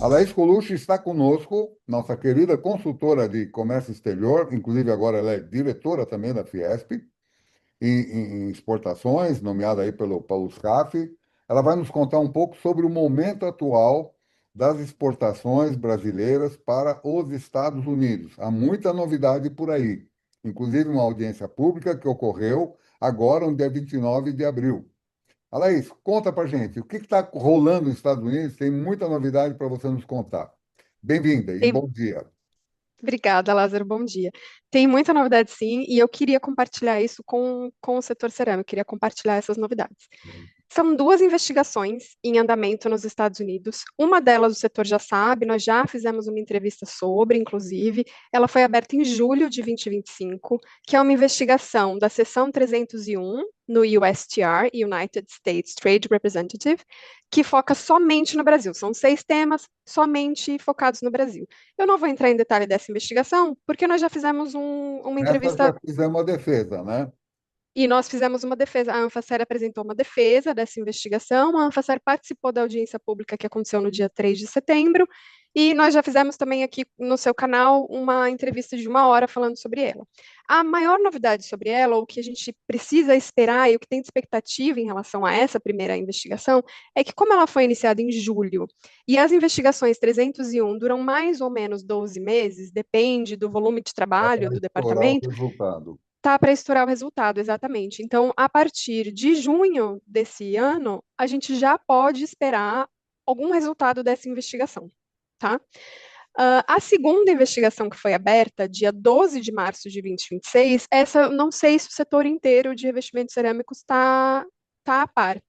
A Laís Colucci está conosco, nossa querida consultora de comércio exterior, inclusive agora ela é diretora também da Fiesp, em exportações, nomeada aí pelo Paulo Scaff. Ela vai nos contar um pouco sobre o momento atual das exportações brasileiras para os Estados Unidos. Há muita novidade por aí, inclusive uma audiência pública que ocorreu agora, no dia 29 de abril. Alaís, conta pra gente, o que está rolando nos Estados Unidos? Tem muita novidade para você nos contar. Bem-vinda e Tem- bom dia. Obrigada, Lázaro, bom dia. Tem muita novidade, sim, e eu queria compartilhar isso com o setor cerâmico, queria compartilhar essas novidades. São duas investigações em andamento nos Estados Unidos. Uma delas o setor já sabe, nós já fizemos uma entrevista sobre, inclusive. Ela foi aberta em julho de 2025, que é uma investigação da seção 301 no USTR, United States Trade Representative, que foca somente no Brasil. São 6 temas, somente focados no Brasil. Eu não vou entrar em detalhe dessa investigação, porque nós já fizemos uma Nessa já entrevista fizemos uma defesa, né? e nós fizemos uma defesa. A Anfacer apresentou uma defesa dessa investigação. A Anfacer participou da audiência pública que aconteceu no dia 3 de setembro. E nós já fizemos também aqui no seu canal uma entrevista de 1 hora falando sobre ela. A maior novidade sobre ela, ou o que a gente precisa esperar e o que tem de expectativa em relação a essa primeira investigação, é que, como ela foi iniciada em julho, e as investigações 301 duram mais ou menos 12 meses, depende do volume de Dá trabalho para do estourar o departamento. resultado. Tá para estourar o resultado, exatamente. Então, a partir de junho desse ano, a gente já pode esperar algum resultado dessa investigação, tá? A segunda investigação que foi aberta, dia 12 de março de 2026, essa eu não sei se o setor inteiro de revestimentos cerâmicos tá a par.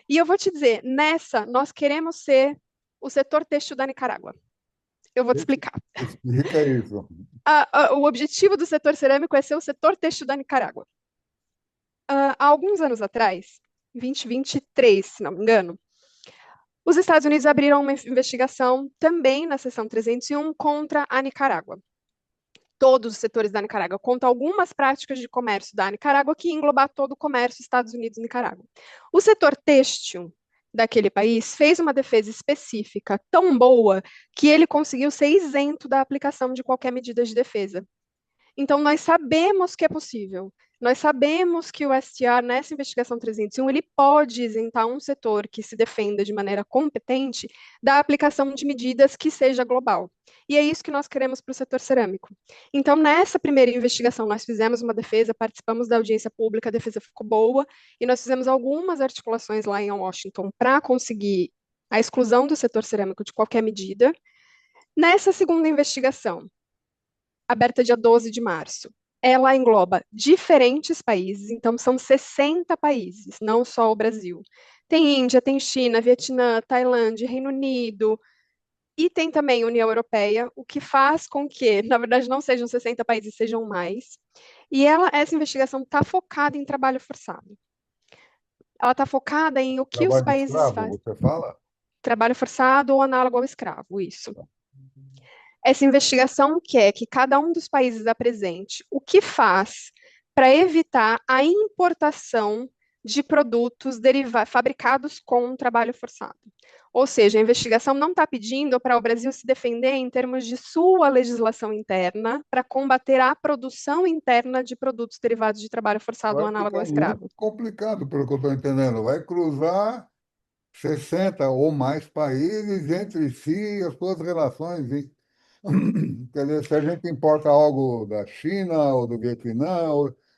E eu vou te dizer, nessa, nós queremos ser o setor têxtil da Nicarágua. Eu vou te explicar. Explica isso. O objetivo do setor cerâmico é ser o setor têxtil da Nicarágua. Há alguns anos atrás, 2023, se não me engano, os Estados Unidos abriram uma investigação também na seção 301 contra a Nicarágua. Todos os setores da Nicarágua, contra algumas práticas de comércio da Nicarágua que englobar todo o comércio Estados Unidos-Nicarágua. O setor têxtil daquele país fez uma defesa específica tão boa que ele conseguiu ser isento da aplicação de qualquer medida de defesa. Então, nós sabemos que é possível. Nós sabemos que o STR, nessa investigação 301, ele pode isentar um setor que se defenda de maneira competente da aplicação de medidas que seja global. E é isso que nós queremos para o setor cerâmico. Então, nessa primeira investigação, nós fizemos uma defesa, participamos da audiência pública, a defesa ficou boa, e nós fizemos algumas articulações lá em Washington para conseguir a exclusão do setor cerâmico de qualquer medida. Nessa segunda investigação, aberta dia 12 de março. Ela engloba diferentes países, então são 60 países, não só o Brasil. Tem Índia, tem China, Vietnã, Tailândia, Reino Unido, e tem também União Europeia, o que faz com que, na verdade, não sejam 60 países, sejam mais. E essa investigação está focada em trabalho forçado. Ela está focada em o que os Trabalho de países escravo, fazem. você fala? Trabalho forçado ou análogo ao escravo, isso. Essa investigação quer que cada um dos países apresente o que faz para evitar a importação de produtos fabricados com trabalho forçado. Ou seja, a investigação não está pedindo para o Brasil se defender em termos de sua legislação interna para combater a produção interna de produtos derivados de trabalho forçado ou Vai análogo ao ficar muito escravo. complicado, pelo que eu estou entendendo. Vai cruzar 60 ou mais países entre si, as suas relações. Quer dizer, se a gente importa algo da China ou do Vietnã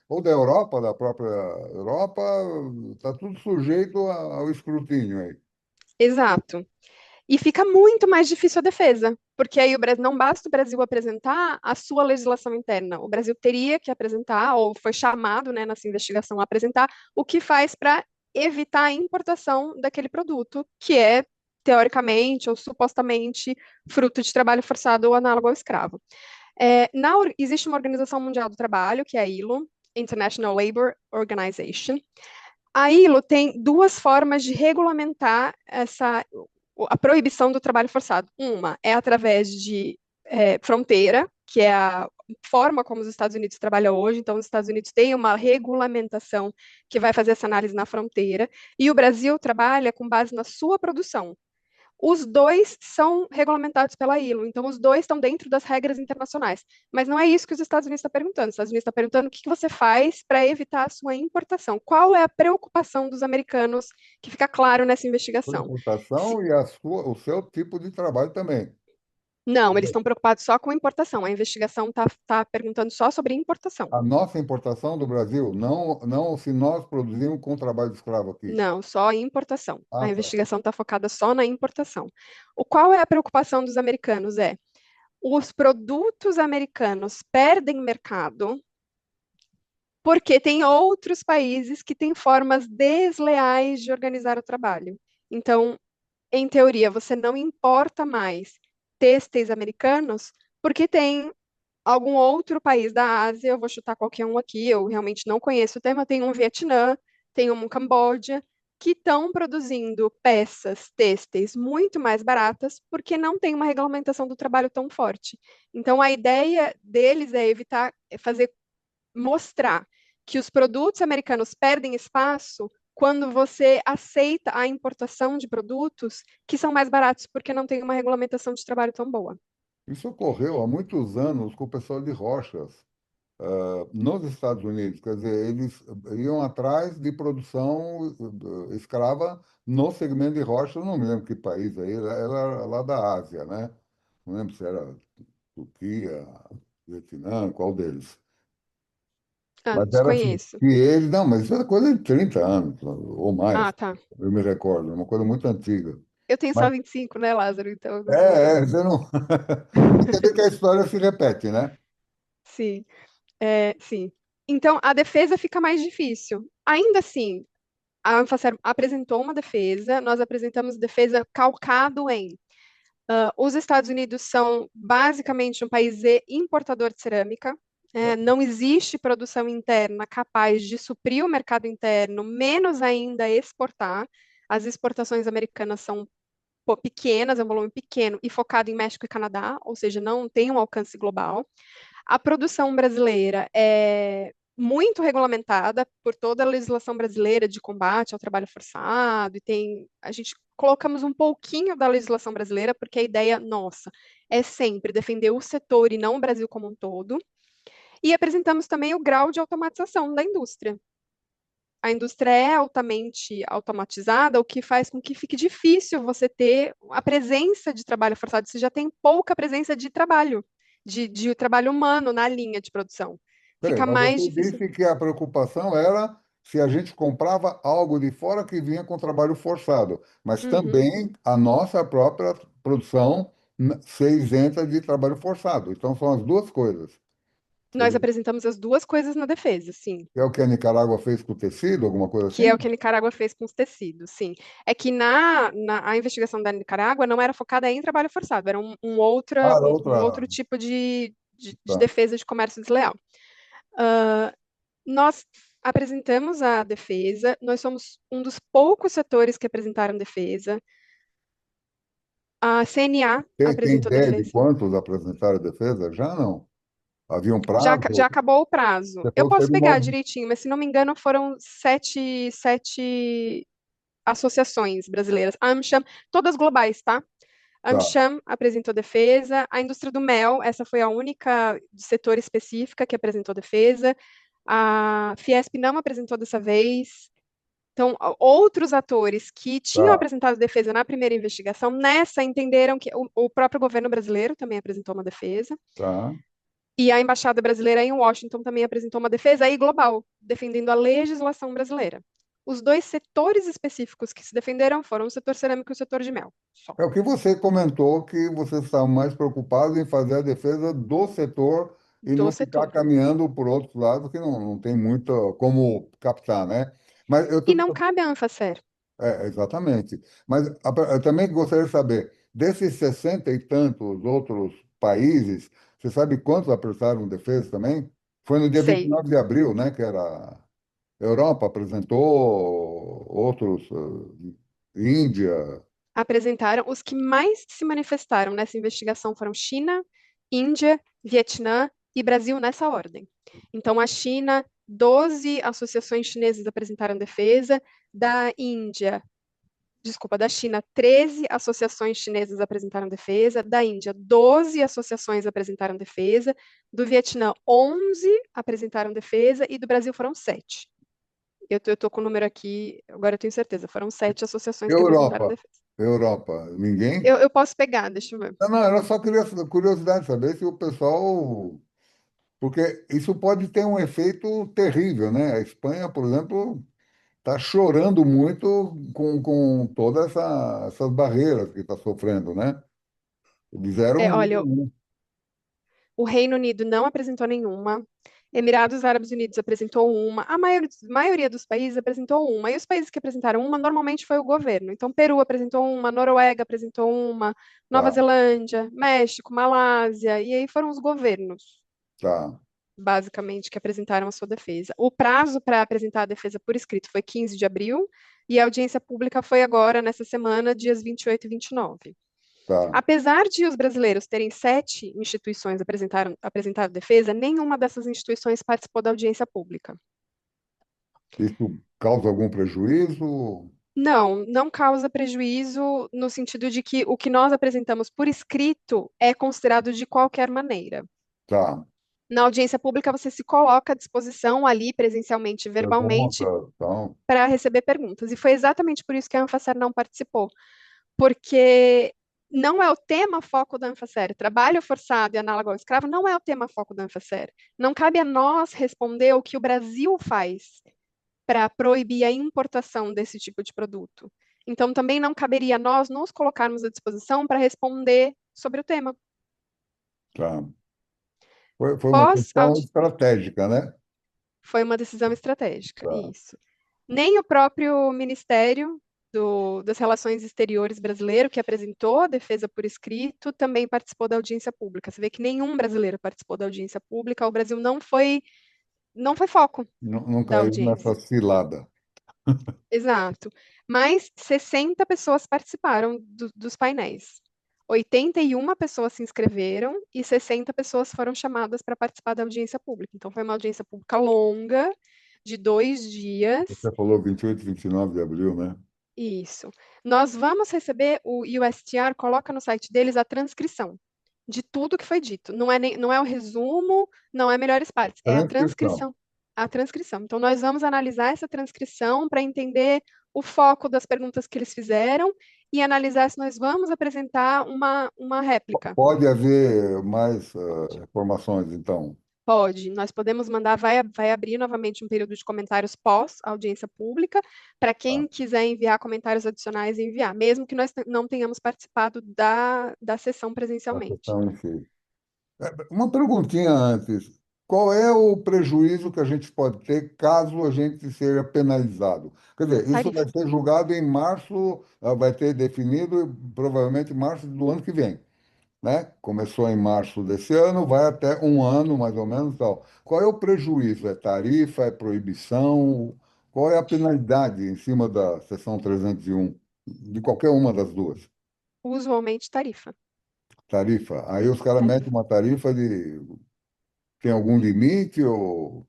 ou da Europa, da própria Europa, está tudo sujeito ao escrutínio aí. Exato. E fica muito mais difícil a defesa, porque aí não basta o Brasil apresentar a sua legislação interna, o Brasil teria que apresentar, ou foi chamado, né, nessa investigação a apresentar, o que faz para evitar a importação daquele produto, que é, teoricamente ou supostamente, fruto de trabalho forçado ou análogo ao escravo. Existe uma Organização Mundial do Trabalho, que é a ILO, International Labour Organization. A ILO tem duas formas de regulamentar a proibição do trabalho forçado. Uma é através de fronteira, que é a forma como os Estados Unidos trabalham hoje. Então, os Estados Unidos têm uma regulamentação que vai fazer essa análise na fronteira, e o Brasil trabalha com base na sua produção. Os dois são regulamentados pela ILO, então os dois estão dentro das regras internacionais. Mas não é isso que os Estados Unidos estão perguntando. Os Estados Unidos estão perguntando o que você faz para evitar a sua importação. Qual é a preocupação dos americanos que fica claro nessa Por investigação? Se- importação e o seu tipo de trabalho também. Não, eles estão preocupados só com importação. A investigação está perguntando só sobre importação. A nossa importação do Brasil, não se nós produzimos com trabalho de escravo aqui. Não, só importação. Ah, A tá. investigação está focada só na importação. Qual é a preocupação dos americanos? Os produtos americanos perdem mercado porque tem outros países que têm formas desleais de organizar o trabalho. Então, em teoria, você não importa mais têxteis americanos porque tem algum outro país da Ásia, eu vou chutar qualquer um aqui, eu realmente não conheço o tema, tem um Vietnã, tem um Camboja, que estão produzindo peças têxteis muito mais baratas porque não tem uma regulamentação do trabalho tão forte. Então, a ideia deles é evitar, mostrar que os produtos americanos perdem espaço quando você aceita a importação de produtos que são mais baratos porque não tem uma regulamentação de trabalho tão boa. Isso ocorreu há muitos anos com o pessoal de rochas, nos Estados Unidos. Quer dizer, eles iam atrás de produção escrava no segmento de rocha, eu não me lembro que país aí, era lá da Ásia, né? Não lembro se era Turquia, Vietnã, qual deles. Ah, Mas era assim, desconheço. que eles, não, mas isso é coisa de 30 anos ou Ah, mais, tá. eu me recordo, uma coisa muito antiga. Eu tenho Mas só 25, né, Lázaro? Então eu não sei. você não. Você vê que a história se repete, né? Sim, sim. Então a defesa fica mais difícil. Ainda assim, a Anfacer apresentou uma defesa, nós apresentamos defesa calcado em os Estados Unidos são basicamente um país importador de cerâmica. Não existe produção interna capaz de suprir o mercado interno, menos ainda exportar. As exportações americanas são pequenas, é um volume pequeno e focado em México e Canadá, ou seja, não tem um alcance global. A produção brasileira é muito regulamentada por toda a legislação brasileira de combate ao trabalho forçado, e a gente colocamos um pouquinho da legislação brasileira, porque a ideia nossa é sempre defender o setor e não o Brasil como um todo, e apresentamos também o grau de automatização da indústria. A indústria é altamente automatizada, o que faz com que fique difícil você ter a presença de trabalho forçado. Você já tem pouca presença de trabalho, de trabalho humano na linha de produção. Peraí, Fica mas mais você difícil. disse que a preocupação era se a gente comprava algo de fora que vinha com trabalho forçado, mas Uhum. também a nossa própria produção ser isenta de trabalho forçado. Então são as duas coisas. Quer Nós dizer, apresentamos as duas coisas na defesa, sim. é o que a Nicarágua fez com o tecido, alguma coisa Que é o assim? que a Nicarágua fez com os tecidos, sim. É que a investigação da Nicarágua não era focada em trabalho forçado, era Ah, era um outra. outro tipo de Tá. defesa de comércio desleal. Nós apresentamos a defesa, nós somos um dos poucos setores que apresentaram defesa. A CNA Tem apresentou ideia de defesa. quantos apresentaram a defesa? Já não. Havia um Já prazo? acabou o prazo. Você Eu falou que posso teve pegar uma. direitinho, mas se não me engano foram sete associações brasileiras. A AmCham, todas globais, tá? A Tá, AmCham apresentou defesa. A indústria do mel, essa foi a única setor específica que apresentou defesa. A Fiesp não apresentou dessa vez. Então, outros atores que tinham tá, apresentado defesa na primeira investigação, nessa entenderam que o próprio governo brasileiro também apresentou uma defesa, tá. e a embaixada brasileira em Washington também apresentou uma defesa aí global, defendendo a legislação brasileira. Os dois setores específicos que se defenderam foram o setor cerâmico e o setor de mel, só, É o que você comentou que você está mais preocupado em fazer a defesa do setor e do não ficar setor. caminhando por outros lados que não tem muito como captar, né? Mas eu E tô, não cabe à Anfacer. exatamente. Mas eu também gostaria de saber, desses 60 e tantos outros países, você sabe quantos apresentaram defesa também? Foi no dia vinte e Sei. nove de abril, né? Que era a Europa apresentou, outros, Índia, Apresentaram os que mais se manifestaram nessa investigação foram China, Índia, Vietnã e Brasil nessa ordem. Então, a China, 12 associações chinesas apresentaram defesa, da Índia, desculpa, da China, 13 associações chinesas apresentaram defesa, da Índia, 12 associações apresentaram defesa, do Vietnã, 11 apresentaram defesa e do Brasil foram 7. Eu tô com o número aqui, agora eu tenho certeza, foram 7 associações que apresentaram Europa, defesa. Europa, ninguém? Eu posso pegar, deixa eu ver. Não, não, era só curiosidade de saber se o pessoal. Porque isso pode ter um efeito terrível, né? A Espanha, por exemplo, está chorando muito com todas essas barreiras que está sofrendo, né? Eles eram. Olha, o Reino Unido não apresentou nenhuma, Emirados Árabes Unidos apresentou uma, a maioria dos países apresentou uma, e os países que apresentaram uma normalmente foi o governo. Então, Peru apresentou uma, Noruega apresentou uma, Nova Tá, Zelândia, México, Malásia, e aí foram os governos, tá, basicamente, que apresentaram a sua defesa. O prazo para apresentar a defesa por escrito foi 15 de abril, e a audiência pública foi agora, nessa semana, dias 28 e 29. tá. Apesar de os brasileiros terem 7 instituições apresentado defesa, nenhuma dessas instituições participou da audiência pública. Isso causa algum prejuízo? Não, não causa prejuízo no sentido de que o que nós apresentamos por escrito é considerado de qualquer maneira. Tá. Na audiência pública, você se coloca à disposição ali, presencialmente, verbalmente, Pergunta, então, para receber perguntas. E foi exatamente por isso que a Anfacer não participou, porque não é o tema foco da Anfacer. Trabalho forçado e análogo ao escravo não é o tema foco da Anfacer. Não cabe a nós responder o que o Brasil faz para proibir a importação desse tipo de produto. Então, também não caberia a nós nos colocarmos à disposição para responder sobre o tema. tá. Foi uma Pós, questão estratégica, né? foi uma decisão estratégica, Tá. isso. Nem o próprio Ministério das Relações Exteriores brasileiro, que apresentou a defesa por escrito, também participou da audiência pública. Você vê que nenhum brasileiro participou da audiência pública, o Brasil não foi foco Não, não da caiu nessa audiência. cilada. Exato. Mas 60 pessoas participaram dos painéis. 81 pessoas se inscreveram e 60 pessoas foram chamadas para participar da audiência pública. Então, foi uma audiência pública longa, de 2 dias. Você falou 28 e 29 de abril, né? Isso. Nós vamos receber, o USTR coloca no site deles a transcrição de tudo que foi dito. Não é o resumo, não é melhores partes, é a Transcrição. transcrição. A transcrição. Então, nós vamos analisar essa transcrição para entender o foco das perguntas que eles fizeram e analisar se nós vamos apresentar uma réplica. Pode haver mais informações, então. Pode, nós podemos mandar, vai abrir novamente um período de comentários pós audiência pública, para Tá? quem quiser enviar comentários adicionais, enviar, mesmo que nós não tenhamos participado da sessão A presencialmente. questão em si. Uma perguntinha antes. Qual é o prejuízo que a gente pode ter caso a gente seja penalizado? Quer dizer, isso vai Tarifa. ser julgado em março, vai ter definido provavelmente em março do ano que vem, né? Começou em março desse ano, vai até um ano mais ou menos, tal. Qual é o prejuízo? É tarifa, é proibição? Qual é a penalidade em cima da seção 301 de qualquer uma das duas? Usualmente tarifa. Tarifa. Aí os caras metem Tarifa. uma tarifa de tem algum limite ou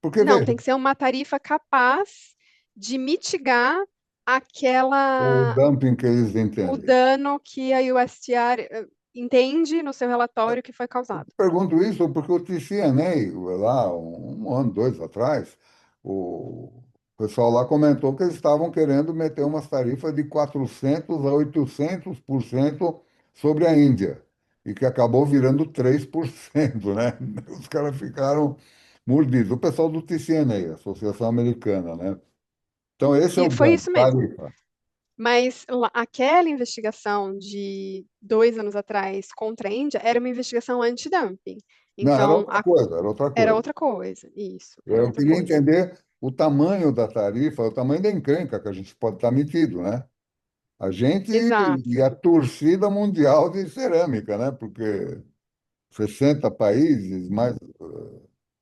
porque Não, veja, tem que ser uma tarifa capaz de mitigar o aquela dumping que eles o entendem. dano que a USTR entende no seu relatório que foi causado. Pergunto isso porque o TCNA, lá, um ano, dois atrás, o pessoal lá comentou que eles estavam querendo meter umas tarifas de 400 a 800% sobre a Índia, e que acabou virando 3%, né? Os caras ficaram mordidos. O pessoal do TCNA, Associação Americana, né? Então, esse é E o foi dano, isso mesmo. tarifa. Mas aquela investigação de 2 anos atrás contra a Índia era uma investigação antidumping. Não, era Então, outra coisa, era outra era coisa. outra coisa. Isso, era Eu outra queria coisa. entender o tamanho da tarifa, o tamanho da encrenca que a gente pode estar metido, né? A gente Exato. e a torcida mundial de cerâmica, né? Porque 60 países, mais,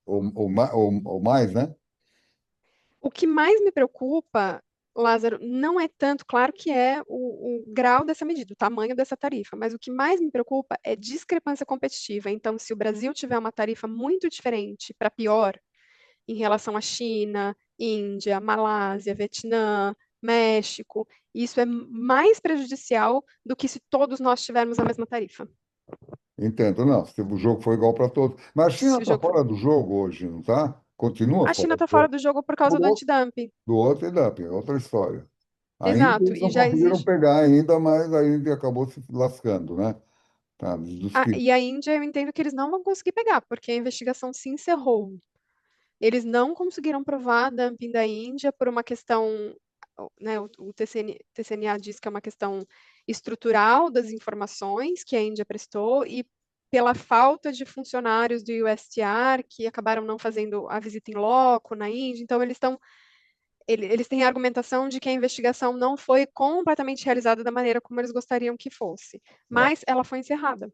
ou mais, né? O que mais me preocupa, Lázaro, não é tanto, claro que é o grau dessa medida, o tamanho dessa tarifa, mas o que mais me preocupa é discrepância competitiva. Então, se o Brasil tiver uma tarifa muito diferente para pior em relação à China, Índia, Malásia, Vietnã, México, Isso é mais prejudicial do que se todos nós tivermos a mesma tarifa. Entendo, não. Se o jogo foi igual para todos. Mas a China Se o está jogo for... fora do jogo hoje, não está? Continua A China fora do está fora jogo. do jogo por causa do Do, antidumping. do outro e dumping, outra história. Ainda Exato, eles e não já conseguiram existe. pegar ainda, mas a Índia acabou se lascando, né? Tá, dos que... E a Índia, eu entendo que eles não vão conseguir pegar, porque a investigação se encerrou. Eles não conseguiram provar dumping da Índia por uma questão, né, o TCNA diz que é uma questão estrutural das informações que a Índia prestou e pela falta de funcionários do USTR que acabaram não fazendo a visita em loco na Índia. Então, eles têm a argumentação de que a investigação não foi completamente realizada da maneira como eles gostariam que fosse, é, mas ela foi encerrada.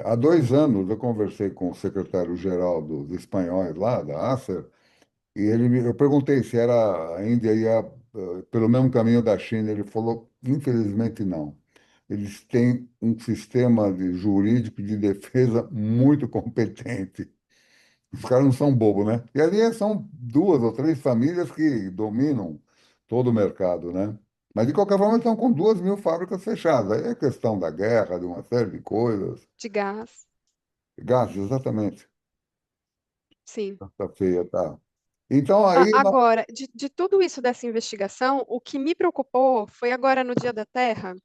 há 2 anos eu conversei com o secretário-geral dos espanhóis lá, da Acer, e eu perguntei se era a Índia ia pelo mesmo caminho da China. Ele falou, infelizmente não. Eles têm um sistema jurídico de defesa muito competente. Os caras não são bobos, né? E ali são 2 ou 3 famílias que dominam todo o mercado, né? Mas, de qualquer forma, estão com 2.000 fábricas fechadas. Aí é questão da guerra, de uma série de coisas. De gás, Gás, exatamente. sim. Tá feia, tá. Então, aí, Agora, de tudo isso dessa investigação, o que me preocupou foi agora no Dia da Terra,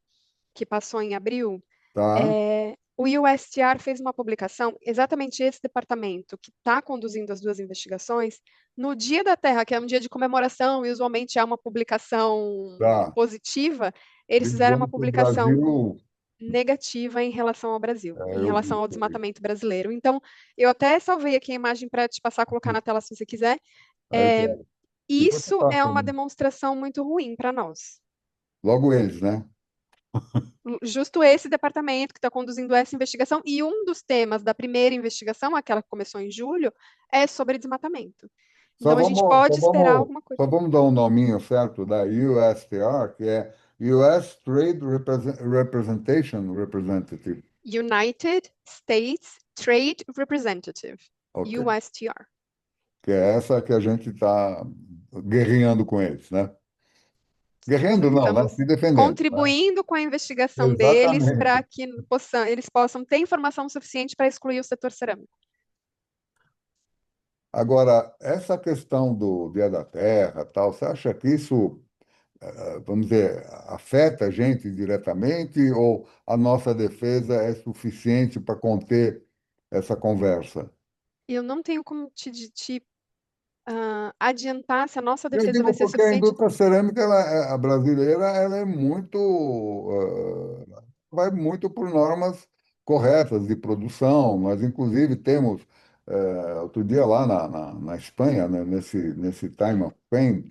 que passou em abril, tá, o USTR fez uma publicação, exatamente esse departamento que está conduzindo as duas investigações, no Dia da Terra, que é um dia de comemoração e usualmente há uma publicação tá. positiva, eles fizeram uma Dizendo que o publicação Brasil, negativa em relação ao Brasil, em eu relação vi ao isso aí. desmatamento brasileiro. Então, eu até salvei aqui a imagem para te passar, colocar na tela se você quiser. Aí, É, claro, depois você isso é passa, uma né? demonstração muito ruim para nós. Logo eles, né? Justo esse departamento que está conduzindo essa investigação, e um dos temas da primeira investigação, aquela que começou em julho, é sobre desmatamento. Só Então a gente vamos, só pode esperar vamos, alguma coisa. só vamos dar um nominho certo da USTR, que é US Trade Representation Representative. United States Trade Representative, Ok. USTR. Que é essa que a gente está guerreando com eles, né? Guerreando não, né? Estamos Se defendendo, né? contribuindo com a investigação deles para Exatamente. que eles possam ter informação suficiente para excluir o setor cerâmico. Agora, essa questão do Dia da Terra, tal, você acha que isso, vamos dizer, afeta a gente diretamente ou a nossa defesa é suficiente para conter essa conversa? Eu não tenho como adiantar se a nossa Eu defesa vai digo ser porque a suficiente. indústria cerâmica, a brasileira, ela é muito, vai muito por normas corretas de produção. Nós, inclusive, temos, outro dia lá na Espanha, né, nesse Time of Fame,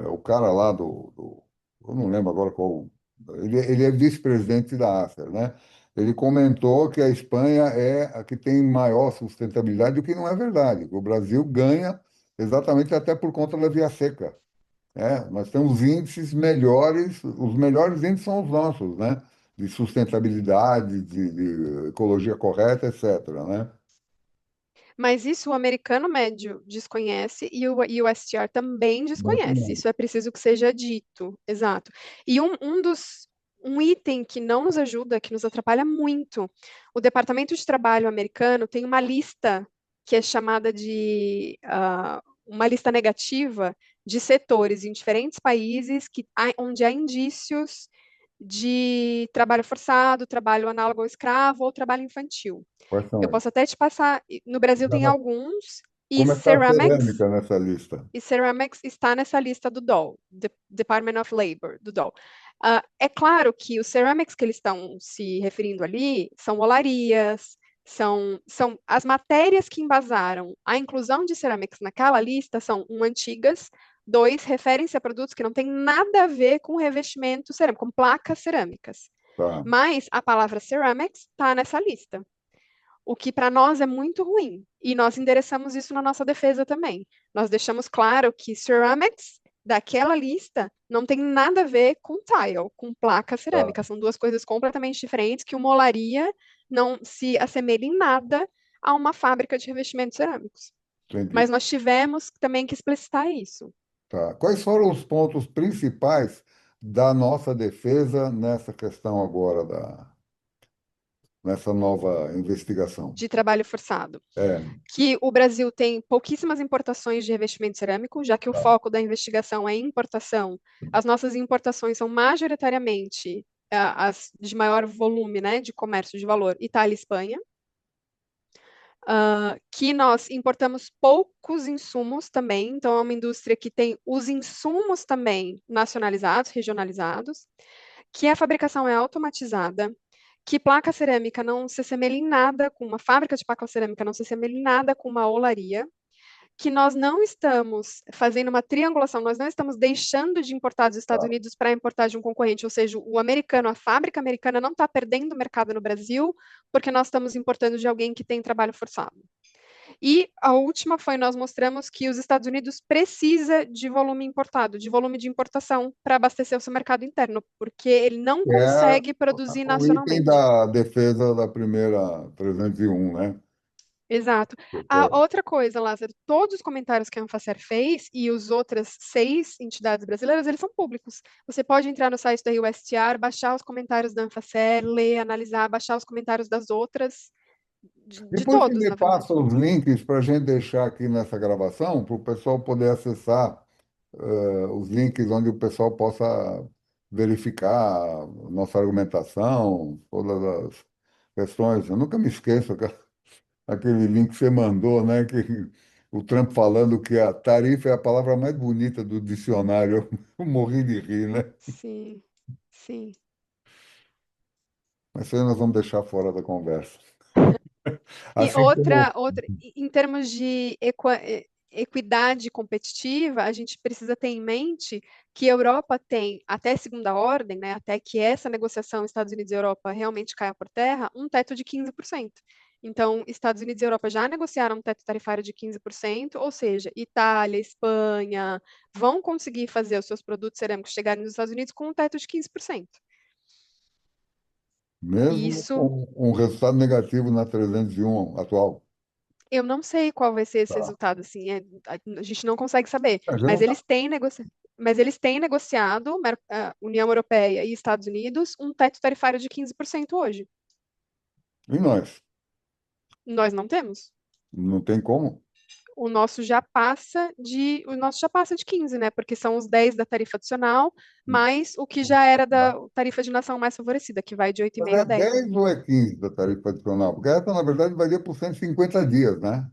o cara lá eu não lembro agora qual, ele é vice-presidente da Acer, né? Ele comentou que a Espanha é a que tem maior sustentabilidade, o que não é verdade. O Brasil ganha exatamente até por conta da via seca. Nós temos índices melhores, os melhores índices são os nossos, né? De sustentabilidade, de ecologia correta, etc., né? Mas isso o americano médio desconhece e o USTR também desconhece. Exatamente. Isso é preciso que seja dito, exato. E um item que não nos ajuda, que nos atrapalha muito, o Departamento de Trabalho americano tem uma lista que é chamada de uma lista negativa de setores em diferentes países onde há indícios de trabalho forçado, trabalho análogo ao escravo ou trabalho infantil. Quais são Eu eles? posso até te passar. No Brasil tem alguns, Como é que está a cerâmica nessa lista? E Ceramics está nessa lista do DOL, Department of Labor, do DOL. É claro que os ceramics que eles estão se referindo ali são olarias, são as matérias que embasaram a inclusão de ceramics naquela lista são, antigas, dois, referem-se a produtos que não têm nada a ver com revestimento cerâmico, com placas cerâmicas. Tá, Mas a palavra ceramics está nessa lista, o que para nós é muito ruim. E nós endereçamos isso na nossa defesa também. Nós deixamos claro que ceramics daquela lista não tem nada a ver com tile, com placa tá, cerâmica. São duas coisas completamente diferentes que uma olaria não se assemelha em nada a uma fábrica de revestimentos cerâmicos. Mas entendi. nós tivemos também que explicitar isso. Tá. Quais foram os pontos principais? da nossa defesa nessa questão agora nessa nova investigação? de trabalho forçado. É, Que o Brasil tem pouquíssimas importações de revestimento cerâmico, já que o tá, foco da investigação é importação. As nossas importações são majoritariamente as de maior volume, né, de comércio de valor, Itália e Espanha. Que nós importamos poucos insumos também, então é uma indústria que tem os insumos também nacionalizados, regionalizados, que a fabricação é automatizada, que placa cerâmica não se assemelha em nada com uma fábrica de placa cerâmica, não se assemelha em nada com uma olaria, que nós não estamos fazendo uma triangulação, nós não estamos deixando de importar dos Estados tá. Unidos para importar de um concorrente, ou seja, o americano, a fábrica americana não está perdendo mercado no Brasil, porque nós estamos importando de alguém que tem trabalho forçado. E a última foi nós mostramos que os Estados Unidos precisa de volume importado, de volume de importação para abastecer o seu mercado interno, porque ele não É consegue produzir o item nacionalmente. da defesa da primeira 301, né? Exato. A outra coisa, Lázaro, todos os comentários que a Anfacer fez e os outras 6 entidades brasileiras, eles são públicos. Você pode entrar no site da USTR, baixar os comentários da Anfacer, ler, analisar, baixar os comentários das outras, de Depois você todos, me na passa verdade. os links para a gente deixar aqui nessa gravação, para o pessoal poder acessar os links onde o pessoal possa verificar a nossa argumentação, todas as questões. Eu nunca me esqueço aquele link que você mandou, né? Que o Trump falando que a tarifa é a palavra mais bonita do dicionário. Eu morri de rir, né? Sim, sim. Mas isso aí nós vamos deixar fora da conversa. E Assim como. em termos de equidade competitiva, a gente precisa ter em mente que a Europa tem, até segunda ordem, né, até que essa negociação Estados Unidos e Europa realmente caia por terra, um teto de 15%. Então, Estados Unidos e Europa já negociaram um teto tarifário de 15%, ou seja, Itália, Espanha vão conseguir fazer os seus produtos cerâmicos chegarem nos Estados Unidos com um teto de 15%. E Mesmo isso com um resultado negativo na 301 atual. eu não sei qual vai ser esse Tá. resultado, assim, a gente não consegue saber, A gente mas não tá. eles têm negociado, a União Europeia e Estados Unidos, um teto tarifário de 15% hoje. E nós? Nós não temos. Não tem como? O nosso já passa de 15, né? Porque são os 10 da tarifa adicional, mais o que já era da tarifa de nação mais favorecida, que vai de Mas 8,5 é a 10, né? 10 ou é 15 da tarifa adicional? Porque essa, na verdade, valia por 150 dias, né?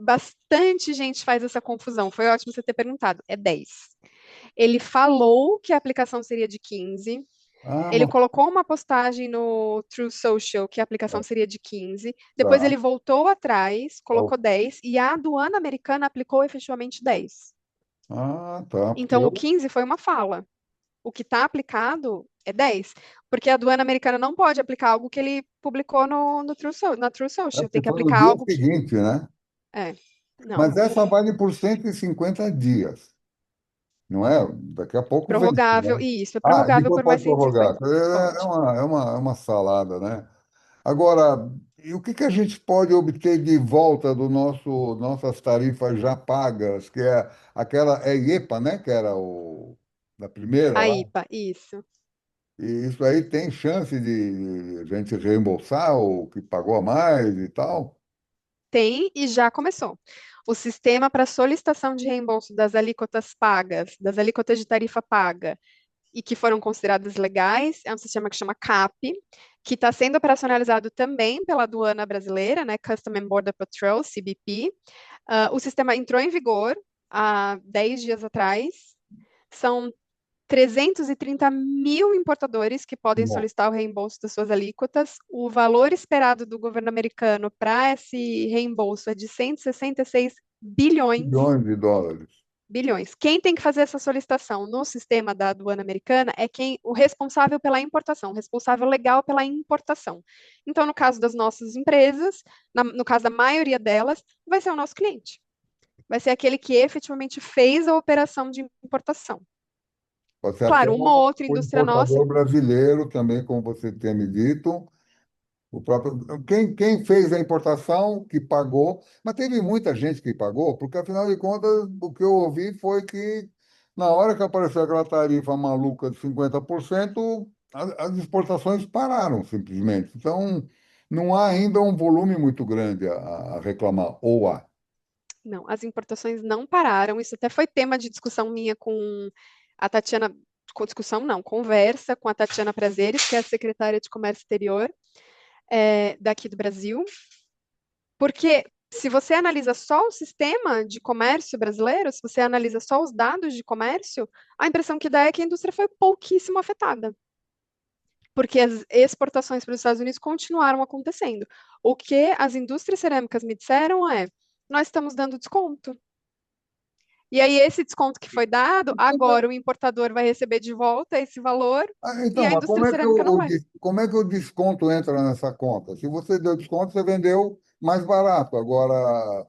Bastante gente faz essa confusão. Foi ótimo você ter perguntado. É 10. Ele falou que a aplicação seria de 15. Ah, Ele mas colocou uma postagem no True Social que a aplicação seria de 15. Depois tá. ele voltou atrás, colocou 10 e a aduana americana aplicou efetivamente 10. Ah, tá. Porque Então o eu. 15 foi uma fala. O que está aplicado é 10, porque a aduana americana não pode aplicar algo que ele publicou na True É Social. Tem porque que foi no aplicar dia algo que. seguinte, né? É, não. Mas essa vale por 150 dias, não é? Daqui a pouco vence, Prorrogável, né? e isso é Ah, prorrogável depois por mais pode prorrogar. 150. Pode. É uma salada, né? Agora, e o que que a gente pode obter de volta do nossas tarifas já pagas, que é aquela IEPA, né? Que era da primeira A lá. IPA, isso. E isso aí tem chance de a gente reembolsar o que pagou a mais e tal? Tem e já começou. O sistema para solicitação de reembolso das alíquotas pagas, das alíquotas de tarifa paga e que foram consideradas legais, é um sistema que chama CAP, que está sendo operacionalizado também pela aduana brasileira, né, Custom and Border Patrol, CBP. O sistema entrou em vigor há 10 dias atrás. São 330 mil importadores que podem Não. solicitar o reembolso das suas alíquotas. O valor esperado do governo americano para esse reembolso é de 166 bilhões. Bilhões de dólares. Bilhões. Quem tem que fazer essa solicitação no sistema da aduana americana é o responsável pela importação, o responsável legal pela importação. Então, no caso das nossas empresas, no caso da maioria delas, vai ser o nosso cliente. Vai ser aquele que efetivamente fez a operação de importação. Pode ser até Claro, uma outra o indústria nossa. importador brasileiro também, como você tinha me dito. O próprio, quem fez a importação, que pagou, mas teve muita gente que pagou, porque afinal de contas, o que eu ouvi foi que Na hora que apareceu aquela tarifa maluca de 50%, as exportações pararam simplesmente. Então, não há ainda um volume muito grande a reclamar, ou há. Não, as importações não pararam. Isso até foi tema de discussão minha com a Tatiana, com discussão não, conversa com a Tatiana Prazeres, que é a secretária de Comércio Exterior, daqui do Brasil, porque se você analisa só o sistema de comércio brasileiro, se você analisa só os dados de comércio, a impressão que dá é que a indústria foi pouquíssimo afetada, porque as exportações para os Estados Unidos continuaram acontecendo. O que as indústrias cerâmicas me disseram é: nós estamos dando desconto. E aí, esse desconto que foi dado, agora o importador vai receber de volta esse valor e Então, a mas indústria cerâmica não vai. como é que o desconto entra nessa conta? Se você deu desconto, você vendeu mais barato. Agora,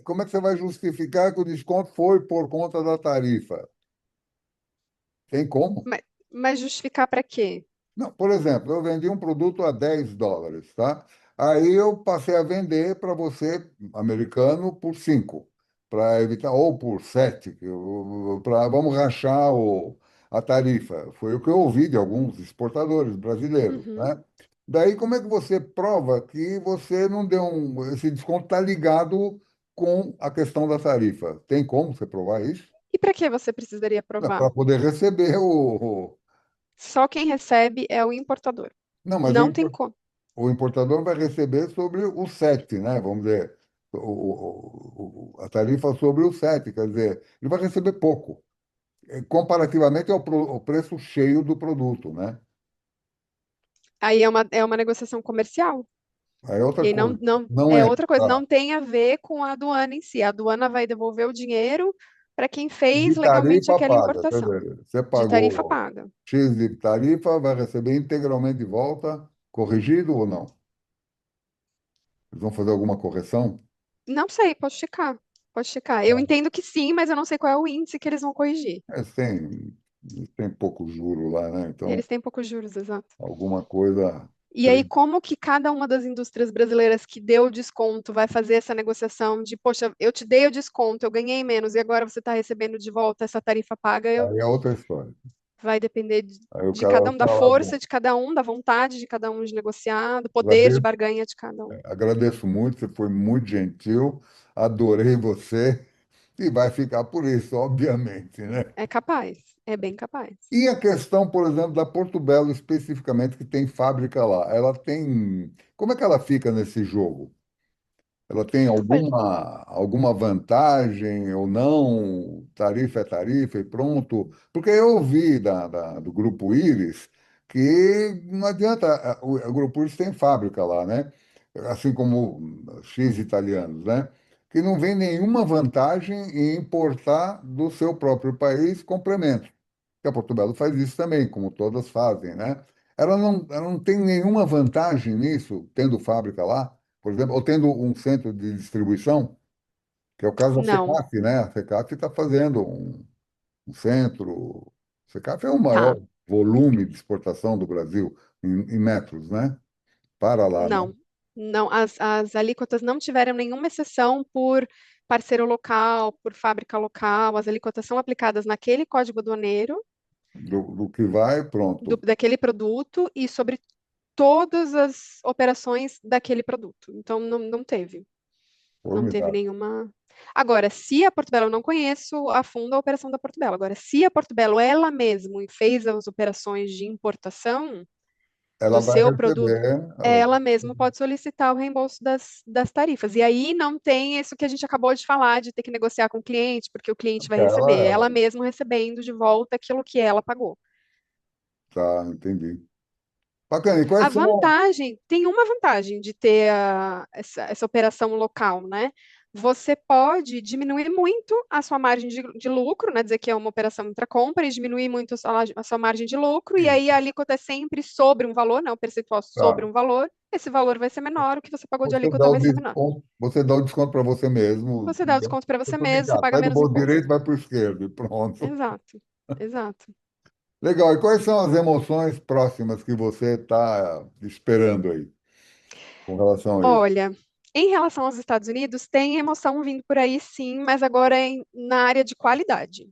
como é que você vai justificar que o desconto foi por conta da tarifa? Tem como? Mas justificar para quê? Não, por exemplo, eu vendi um produto a US$ 10, tá? Aí eu passei a vender para você, americano, por 5 para evitar, ou por 7 vamos rachar a tarifa. Foi o que eu ouvi de alguns exportadores brasileiros, Uhum. né? Daí, como é que você prova que você não deu esse desconto está ligado com a questão da tarifa? Tem como você provar isso? E para que você precisaria Para provar? poder receber Só quem recebe é o importador. Não, mas Não tem como. o importador vai receber sobre o 7, né? Vamos dizer, a tarifa sobre o 7, quer dizer, ele vai receber pouco, comparativamente ao preço cheio do produto, né? Aí é uma negociação comercial. Aí é outra E aí coisa. Não é é, outra coisa, tá? não tem a ver com a aduana em si. A aduana vai devolver o dinheiro para quem fez De legalmente tarifa aquela paga, quer importação, dizer, você de tarifa pagou paga. X de tarifa, vai receber integralmente de volta, corrigido ou não? Eles vão fazer alguma correção? Não sei, pode checar. Pode checar. Eu entendo que sim, mas eu não sei qual é o índice que eles vão corrigir. Tem pouco juro lá, né? Então, Eles têm poucos juros, exato. alguma coisa. E aí, como que cada uma das indústrias brasileiras que deu o desconto vai fazer essa negociação de, poxa, eu te dei o desconto, eu ganhei menos e agora você está recebendo de volta essa tarifa paga, Aí é outra história. vai depender Aí o de cara cada vai um, da falar, força bom, de cada um, da vontade de cada um de negociar, do poder de agradeço, barganha de cada um. agradeço muito, você foi muito gentil, adorei você e vai ficar por isso, obviamente, né? É capaz, é bem capaz. E a questão, por exemplo, da Porto Belo especificamente, que tem fábrica lá, ela tem. Como é que ela fica nesse jogo? Ela tem Olha, alguma vantagem ou não? Tarifa é tarifa e pronto. Porque eu ouvi do Grupo Íris que não adianta, o Grupo Íris tem fábrica lá, né? Assim como X italianos, né? Que não vem nenhuma vantagem em importar do seu próprio país complementos. Que a Portobello faz isso também, como todas fazem, né? Ela não tem nenhuma vantagem nisso, tendo fábrica lá, por exemplo, ou tendo um centro de distribuição, que é o caso da não, Secaf, né? A Secaf está fazendo um centro. A Secaf é o maior tá, volume de exportação do Brasil em metros, né? Para lá, né? não, não, as alíquotas não tiveram nenhuma exceção por parceiro local, por fábrica local, as alíquotas são aplicadas naquele código aduaneiro Do que vai, pronto. daquele produto e sobre todas as operações daquele produto. Então, não teve. Não teve Formidável. nenhuma. Agora, se a Portobello, eu não conheço a fundo a operação da Portobello. Agora, se a Portobello ela mesma fez as operações de importação Ela do vai seu produto, receber. ela mesma pode solicitar o reembolso das tarifas. E aí não tem isso que a gente acabou de falar, de ter que negociar com o cliente, porque o cliente vai receber. Ela, Ela mesma recebendo de volta aquilo que ela pagou. tá, entendi. Bacana. E A quais são. vantagem, tem uma vantagem de ter essa operação local, né? Você pode diminuir muito a sua margem de lucro, né? Dizer que é uma operação intracompra e diminuir muito a sua margem de lucro, e aí a alíquota é sempre sobre um valor, né? O percentual sobre Tá. um valor, esse valor vai ser menor, o que você pagou de Você dá alíquota o vai ser menor. desconto, você dá o desconto para você mesmo. Você dá o desconto para você mesmo, você Simplificado. paga Sai do menos bolso imposto. direito, vai para o esquerdo e pronto. Exato, exato. Legal. E quais são as emoções próximas que você está esperando aí com relação a isso? Olha, em relação aos Estados Unidos, tem emoção vindo por aí sim, mas agora na área de qualidade.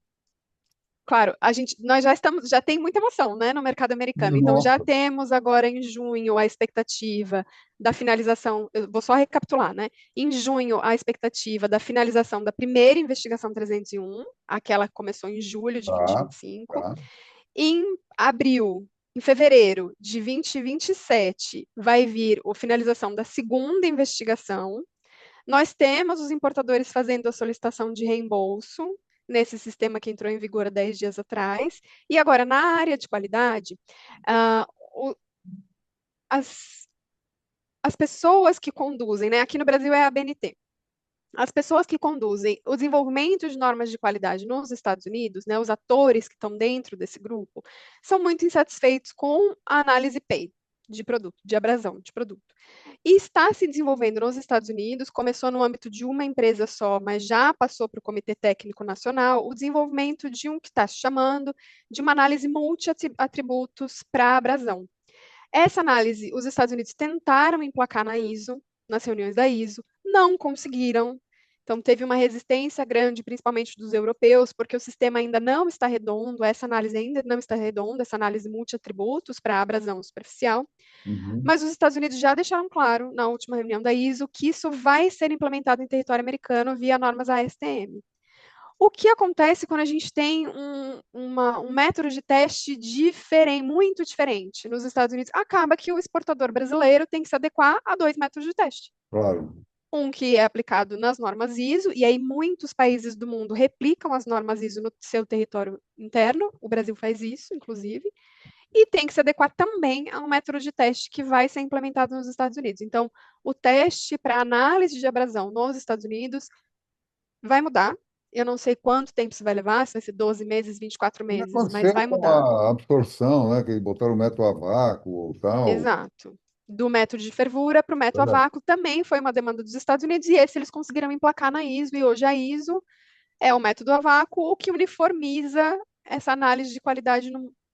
claro, nós já tem muita emoção, né, no mercado americano. Então, já Nossa, temos agora em junho a expectativa da finalização. Eu vou só recapitular, né? Em junho, a expectativa da finalização da primeira investigação 301, aquela que começou em julho de tá, 2025. tá. Em abril, em fevereiro de 2027, vai vir a finalização da segunda investigação. Nós temos os importadores fazendo a solicitação de reembolso nesse sistema que entrou em vigor há 10 dias atrás. E agora, na área de qualidade, ah, o- as, as pessoas que conduzem, né, aqui no Brasil é a ABNT, as pessoas que conduzem o desenvolvimento de normas de qualidade nos Estados Unidos, né, os atores que estão dentro desse grupo, são muito insatisfeitos com a análise PEI de produto, de abrasão de produto. E está se desenvolvendo nos Estados Unidos, começou no âmbito de uma empresa só, mas já passou para o Comitê Técnico Nacional, o desenvolvimento de um que está se chamando de uma análise multi-atributos para abrasão. Essa análise, os Estados Unidos tentaram emplacar na ISO, nas reuniões da ISO, não conseguiram. Então, teve uma resistência grande, principalmente dos europeus, porque o sistema ainda não está redondo, essa análise ainda não está redonda, essa análise multi-atributos para abrasão superficial. Uhum. Mas os Estados Unidos já deixaram claro, na última reunião da ISO, que isso vai ser implementado em território americano via normas ASTM. O que acontece quando a gente tem um método de teste diferente, muito diferente nos Estados Unidos? Acaba que o exportador brasileiro tem que se adequar a dois métodos de teste. Claro. Um que é aplicado nas normas ISO, e aí muitos países do mundo replicam as normas ISO no seu território interno, o Brasil faz isso, inclusive, e tem que se adequar também a um método de teste que vai ser implementado nos Estados Unidos. Então, o teste para análise de abrasão nos Estados Unidos vai mudar. Eu não sei quanto tempo isso vai levar, se vai ser 12 meses, 24 O que meses, mas aconteceu vai com mudar. a absorção, né? Que botaram o método a vácuo e tal. Exato. Do método de fervura para o método a É, vácuo também foi uma demanda dos Estados Unidos, e esse eles conseguiram emplacar na ISO, e hoje a ISO é o método a vácuo, o que uniformiza essa análise de qualidade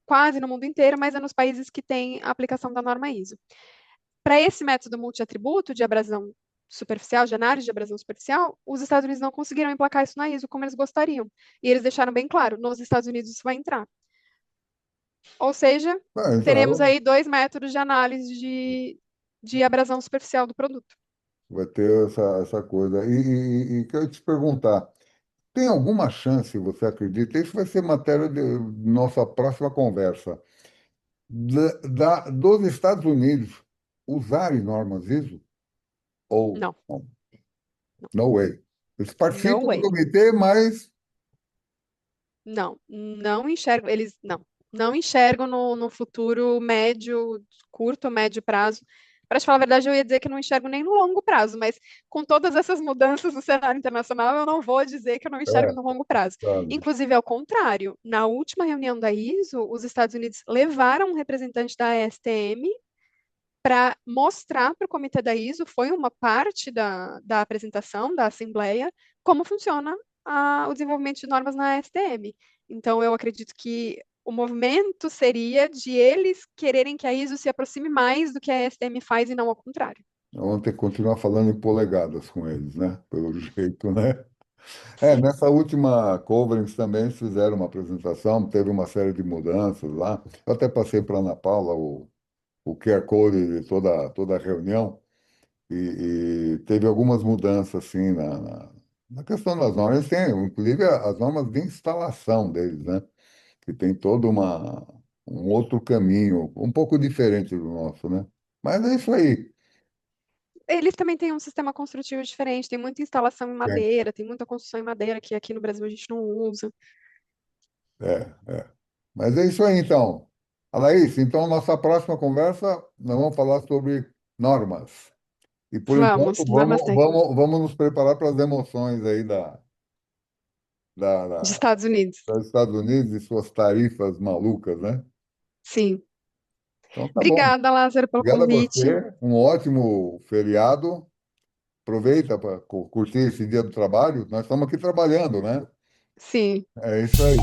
quase no mundo inteiro, mas é nos países que têm a aplicação da norma ISO. Para esse método multiatributo de abrasão superficial, de análise de abrasão superficial, os Estados Unidos não conseguiram emplacar isso na ISO como eles gostariam. E eles deixaram bem claro, nos Estados Unidos isso vai entrar. Ou seja, teremos entraram, aí dois métodos de análise de abrasão superficial do produto. vai ter essa coisa. E quero te perguntar, tem alguma chance, você acredita? Isso vai ser matéria de nossa próxima conversa. Dos Estados Unidos usarem normas ISO? Ou Não, não? No way. Eles no participam do way. comitê, mas Não, não enxergo, eles não enxergam no futuro médio, curto ou médio prazo. Para te falar a verdade, eu ia dizer que não enxergo nem no longo prazo, mas com todas essas mudanças no cenário internacional, eu não vou dizer que eu não enxergo é, no longo prazo. sabe? Inclusive, ao contrário, na última reunião da ISO, os Estados Unidos levaram um representante da ASTM para mostrar para o comitê da ISO, foi uma parte da apresentação da Assembleia, como funciona o desenvolvimento de normas na ASTM. Então, eu acredito que o movimento seria de eles quererem que a ISO se aproxime mais do que a ASTM faz e não ao contrário. Vamos ter que continuar falando em polegadas com eles, né? Pelo jeito, né? Sim. Nessa última conference também eles fizeram uma apresentação, teve uma série de mudanças lá. Eu até passei para a Ana Paula o QR Code de toda a reunião e teve algumas mudanças assim na questão das normas. Eles têm, inclusive, as normas de instalação deles, né? Que tem todo um outro caminho, um pouco diferente do nosso, né? Mas é isso aí. Eles também têm um sistema construtivo diferente, tem muita instalação em Tem. madeira, tem muita construção em madeira que aqui no Brasil a gente não usa. É. Mas é isso aí, então. Laís, então, nossa próxima conversa, nós vamos falar sobre normas. E, por Vamos, enquanto, normas técnicas. vamos nos preparar para as emoções aí da, De da, Estados Unidos. dos Estados Unidos e suas tarifas malucas, né? Sim. Então, tá bom. Obrigada, Lázaro, pelo Obrigado a convite. você. Um ótimo feriado. Aproveita para curtir esse dia do trabalho. Nós estamos aqui trabalhando, né? Sim. É isso aí.